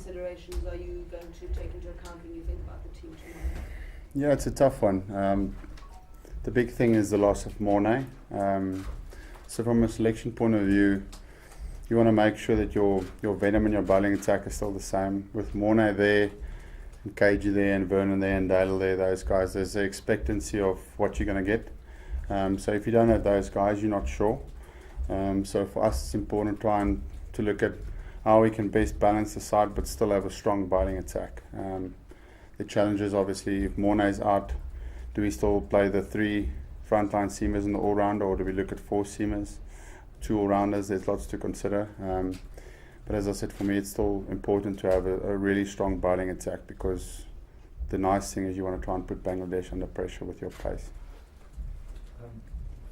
considerations are you going to take into account when you think about the team tomorrow? Yeah, it's a tough one. The big thing is the loss of Mornay. So from a selection point of view, you want to make sure that your venom and your bowling attack is still the same. With Mornay there, and KG there, and Vernon there, and Dale there, those guys, there's the expectancy of what you're going to get. So if you don't have those guys, you're not sure. So for us, it's important to look at how we can best balance the side but still have a strong bowling attack. The challenge is obviously if Mornay's out, do we still play the 3 frontline seamers in the all-rounder, or do we look at 4 seamers, 2 all-rounders? There's lots to consider. But as I said, for me, it's still important to have a really strong bowling attack, because the nice thing is you want to try and put Bangladesh under pressure with your pace.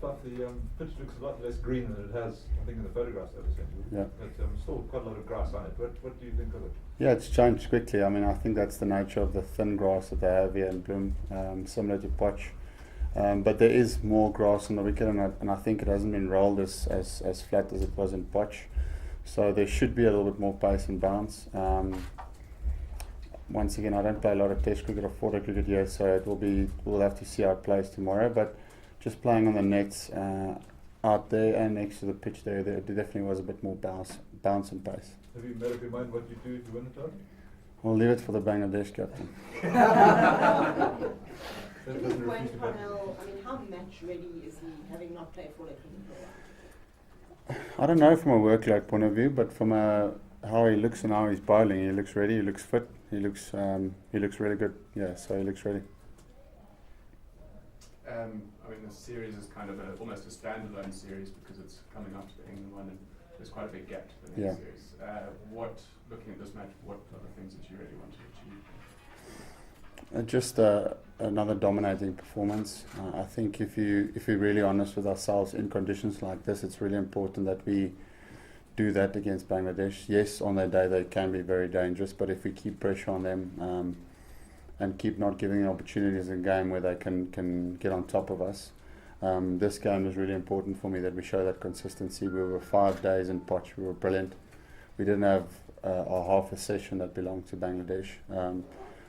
But the pitch looks a lot less green than it has, I think, in the photographs that were sent to you. Yeah. But still quite a lot of grass on it. What do you think of it? Yeah, it's changed quickly. I mean, I think that's the nature of the thin grass that they have here in Bloem, similar to Potch. But there is more grass on the wicket, and I think it hasn't been rolled as flat as it was in Potch. So there should be a little bit more pace and bounce. Once again, I don't play a lot of Test cricket or 4-day cricket here, so we'll have to see how it plays tomorrow. But just playing on the nets out there and next to the pitch there definitely was a bit more bounce and pace. Have you made up your mind what you do if you win the tournament? We'll leave it for the Bangladesh captain. To this point, Parnell, I mean, how match ready is he, having not played 4-day cricket for a while? I don't know from a workload point of view, but from how he looks and how he's bowling, he looks ready, he looks fit, he looks really good. Yeah, so he looks ready. I mean, the series is kind of almost a standalone series because it's coming up to the England one, and there's quite a big gap to the next series. Looking at this match, what are the things that you really want to achieve? Just another dominating performance. I think if we're really honest with ourselves in conditions like this, it's really important that we do that against Bangladesh. Yes, on their day they can be very dangerous, but if we keep pressure on them and keep not giving them opportunities in game where they can get on top of us, this game is really important for me that we show that consistency. We were 5 days in Potch, we were brilliant. We didn't have a half a session that belonged to Bangladesh.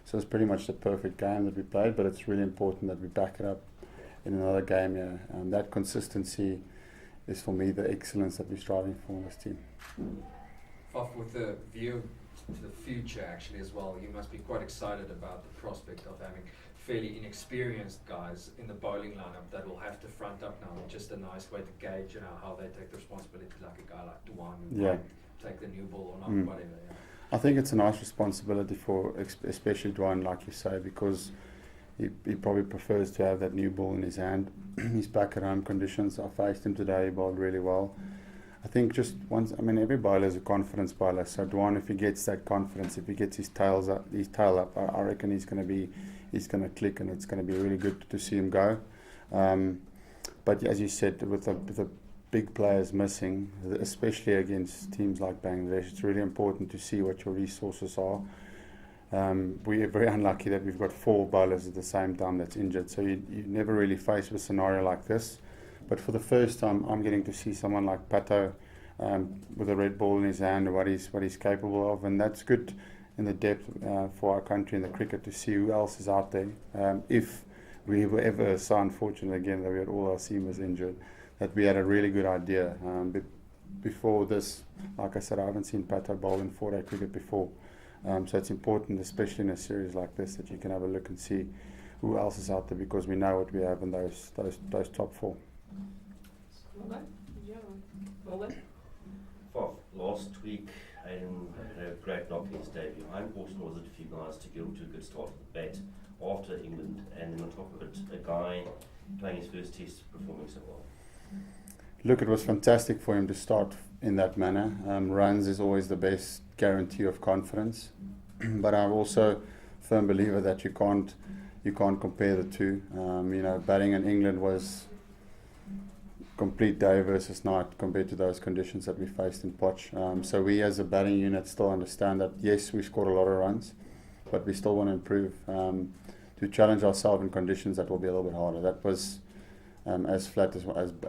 So it's pretty much the perfect game that we played, but it's really important that we back it up in another game here. That consistency is for me the excellence that we're striving for in this team. Faf, with the view to the future actually as well, you must be quite excited about the prospect of having fairly inexperienced guys in the bowling lineup that will have to front up now. Just a nice way to gauge, how they take the responsibility, like a guy like Duan who might take the new ball or not, whatever. Yeah. I think it's a nice responsibility for especially Duan, like you say, because he probably prefers to have that new ball in his hand. He's back at home conditions. I faced him today, he bowled really well. I think just once, every bowler is a confidence bowler. So Duan, if he gets that confidence, if he gets his tail up, I reckon he's going to click, and it's going to be really good to see him go. But as you said, with the big players missing, especially against teams like Bangladesh, it's really important to see what your resources are. We're very unlucky that we've got 4 bowlers at the same time that's injured, so you never really face a scenario like this. But for the first time, I'm getting to see someone like Pato with a red ball in his hand, what he's capable of, and that's good in the depth for our country in the cricket to see who else is out there. If we were ever so unfortunate again that we had all our seamers injured, that we had a really good idea. Before this, like I said, I haven't seen Pato bowl in 4-day cricket before. So it's important, especially in a series like this, that you can have a look and see who else is out there, because we know what we have in those top 4. Last week, Hayden had a great knockings debut. How important was it for you guys to get off to a good start at the bat after England, and then on top of it, a guy playing his first test performing so well? Look, it was fantastic for him to start in that manner. Runs is always the best guarantee of confidence, but I'm also a firm believer that you can't compare the two. Batting in England was complete day versus night compared to those conditions that we faced in Potch. So we as a batting unit still understand that yes, we scored a lot of runs, but we still want to improve to challenge ourselves in conditions that will be a little bit harder. That was as flat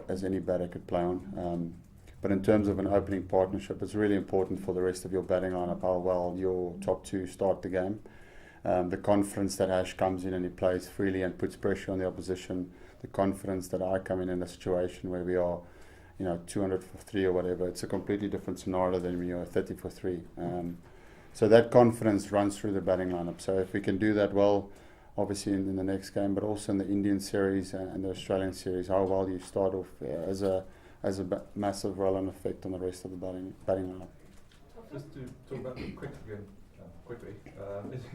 as any batter could play on. But in terms of an opening partnership, it's really important for the rest of your batting lineup how well your top two start the game. The confidence that Ash comes in and he plays freely and puts pressure on the opposition. The confidence that I come in a situation where we are, 200 for 3 or whatever. It's a completely different scenario than when you're 30 for 3. So that confidence runs through the batting lineup. So if we can do that well, obviously in the next game, but also in the Indian series and the Australian series, how well you start off has a massive relevant effect on the rest of the batting lineup. Just to talk about the quick again, quickly,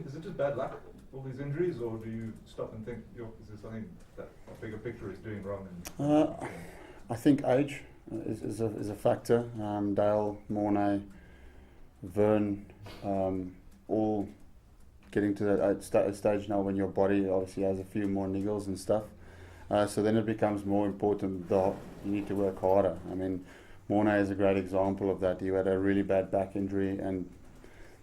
is it just bad luck, all these injuries, or do you stop and think, is there something that a bigger picture is doing wrong? I think age is a factor. Dale, Mornay, Vern, all getting to that stage now when your body obviously has a few more niggles and stuff. So then it becomes more important that you need to work harder. I mean, Mornay is a great example of that. He had a really bad back injury, and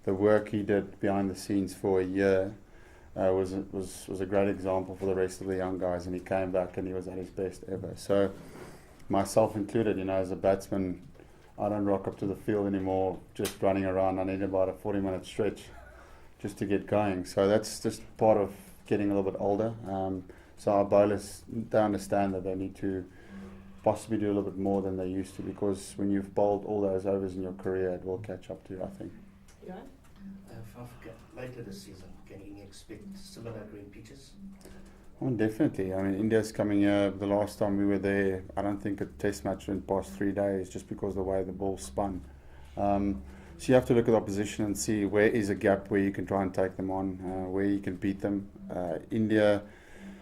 the work he did behind the scenes for a year was a great example for the rest of the young guys, and he came back and he was at his best ever. So myself included, as a batsman, I don't rock up to the field anymore just running around. I need about a 40-minute stretch just to get going. So that's just part of getting a little bit older. So our bowlers, they understand that they need to possibly do a little bit more than they used to, because when you've bowled all those overs in your career, it will catch up to you, I think. Yeah. Later this season, can you expect similar green pitches? Oh, definitely. I mean, India's coming here. The last time we were there, I don't think a test match went past 3 days just because of the way the ball spun. So you have to look at the opposition and see where is a gap where you can try and take them on, where you can beat them. India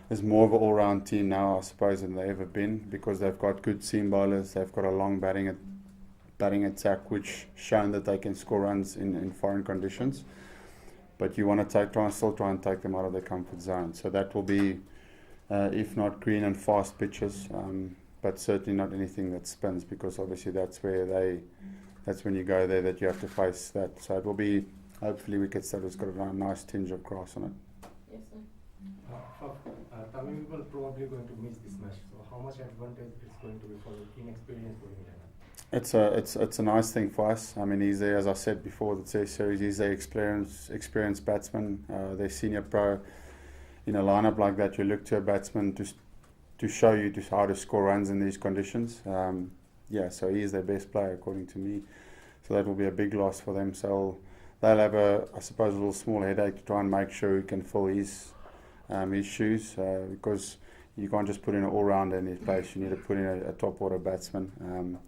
is more of an all-round team now, I suppose, than they've ever been, because they've got good seam bowlers, they've got a long batting attack, which shown that they can score runs in foreign conditions. But you want to still try and take them out of their comfort zone. So that will be, if not green and fast pitches, but certainly not anything that spins, because obviously that's when you go there that you have to face that. So it will be hopefully wickets that has got a nice tinge of grass on it. Yes, sir. Tamil people probably going to miss this match. So how much advantage it's going to be for inexperienced bowling lineup? It's a nice thing for us. I mean, he's there, as I said before, the Test series. He's their experienced batsman, their senior pro. In a lineup like that, you look to a batsman to show you how to score runs in these conditions. So he is their best player, according to me. So that will be a big loss for them. So they'll have a little small headache to try and make sure he can fill his shoes, because you can't just put in an all-rounder in his place. You need to put in a top-order batsman.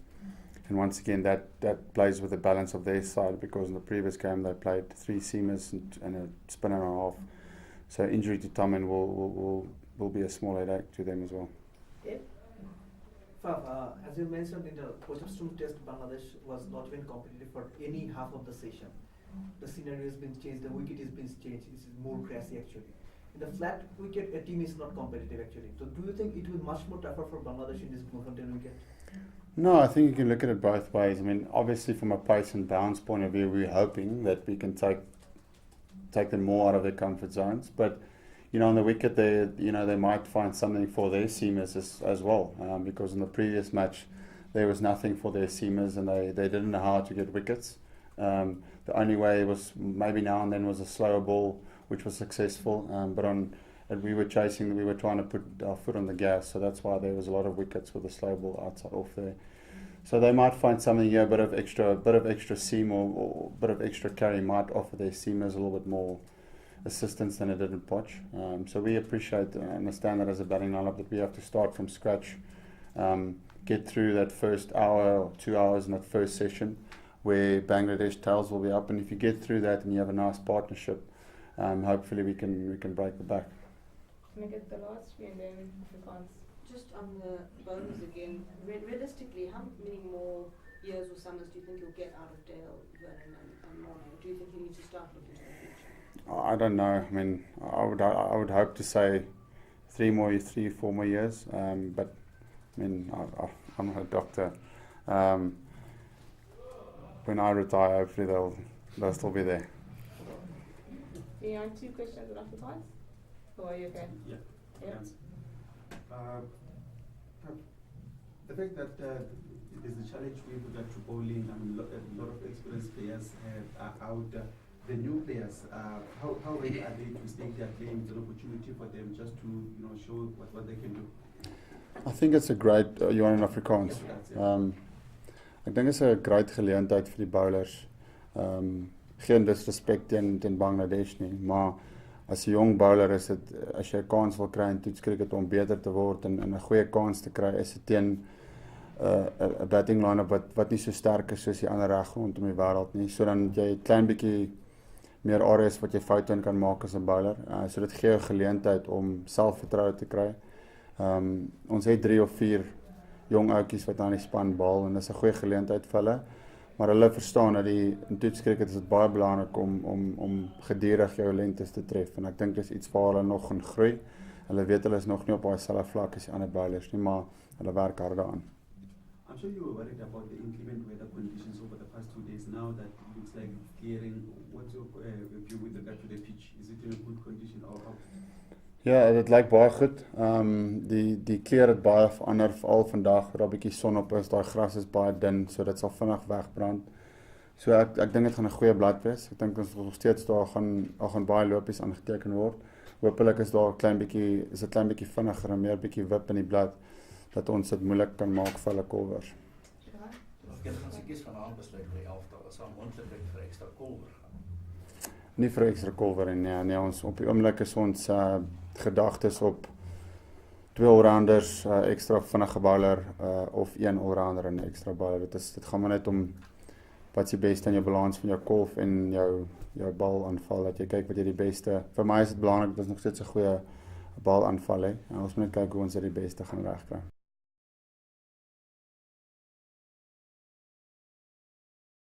And once again, that plays with the balance of their side, because in the previous game they played 3 seamers and a spinner and a half. So injury to Taman will be a small headache to them as well. Yep. Faf, as you mentioned in the Potchefstroom test, Bangladesh was not even competitive for any half of the session. The scenario has been changed, the wicket has been changed, it is more grassy actually. In the flat wicket, a team is not competitive actually. So do you think it will be much more tougher for Bangladesh in this Bloemfontein wicket? No, I think you can look at it both ways. I mean, obviously from a pace and bounce point of view, we're hoping that we can take them more out of their comfort zones. But on the wicket, they might find something for their seamers as well, because in the previous match there was nothing for their seamers, and they didn't know how to get wickets. The only way was maybe now and then was a slower ball, which was successful. But we were trying to put our foot on the gas, so that's why there was a lot of wickets with the slow ball outside off there. So they might find something here, a bit of extra seam or bit of extra carry might offer their seamers a little bit more assistance than it did in Potch. So we appreciate and understand that as a batting lineup that we have to start from scratch, get through that first hour or 2 hours in that first session where Bangladesh tails will be up, and if you get through that and you have a nice partnership, hopefully we can break the back. Can I get the last three and then Afrikaans? Just on the bowlers again, realistically, how many more years or summers do you think you'll get out of Dale, Vernon and Mornay? Do you think you need to start looking to the future? I don't know. I mean, I would hope to say 4 more years. But I mean, I'm not a doctor. When I retire, hopefully they'll still be there. Do you have 2 questions in Afrikaans? Or are you okay? Yeah. The fact that there's a challenge with regard to bowling. I mean, a lot of experienced players are out. The new players, how ready are they to stake their claim? Is an opportunity for them just to show what they can do? I think it's a great, you want in Afrikaans. Ek dink is 'n great geleentheid vir die bowlers. Geen disrespek teen Bangladesh nie, maar as 'n jong bowler is dit, as jy 'n kans wil kry in toetskriket om beter te word en 'n goeie kans te kry, is dit teen 'n batting line-up wat nie so sterk is soos die ander reg rondom die wêreld nie. So dan jy 'n klein bietjie meer areas wat jy foute in kan maak as 'n bowler. So dit gee jou geleentheid om selfvertroue te kry. Ons het 3 of 4 jong ouetjies wat aan die span bal en dis 'n goeie geleentheid vir hulle. Maar hulle verstaan dat in toetskriket is dit baie belangrik om gedurig jou lengtes te tref. En ek dink dis iets waar hulle nog gaan groei. Hulle weet hulle is nog nie op daai selfde vlak as die ander bowlers nie, maar hulle werk hard daaraan. I'm sure you were worried about the inclement weather conditions over the past 2 days. Now that it looks like it's clearing, what's your view with regard to the pitch? Is it in a good condition or how? Ja, dit lyk baie goed. Die kleur het baie verander, veral vandag waar daar 'n bietjie son op is. Daai gras is baie dun, so dit sal vinnig wegbrand. So ek dink dit gaan 'n goeie blad wees. Ek dink ons nog steeds daar gaan baie lopies aangeteken word. Hoopelik is daar 'n klein bietjie vinniger en meer bietjie wip in die blad dat ons dit moeilik kan maak vir hulle kolwers. Ek het ons vanaand besluit vir die 11de, is daar moontlikheid vir ekstra kolwer gaan? Nie vir ekstra kolwer nie, ons op die oomblik is ons gedagtes op 2 allrounders, ekstra vinnige bowler of 1 allrounder en 'n ekstra bowler. Dit gaan maar net om wat is die beste in jou balans van jou kolf en jou balaanval, dat jy kyk wat jy die beste. Vir my is dit belangrik dat ons nog steeds 'n goeie balaanval het. Ons moet net kyk hoe ons dit die beste gaan regkry.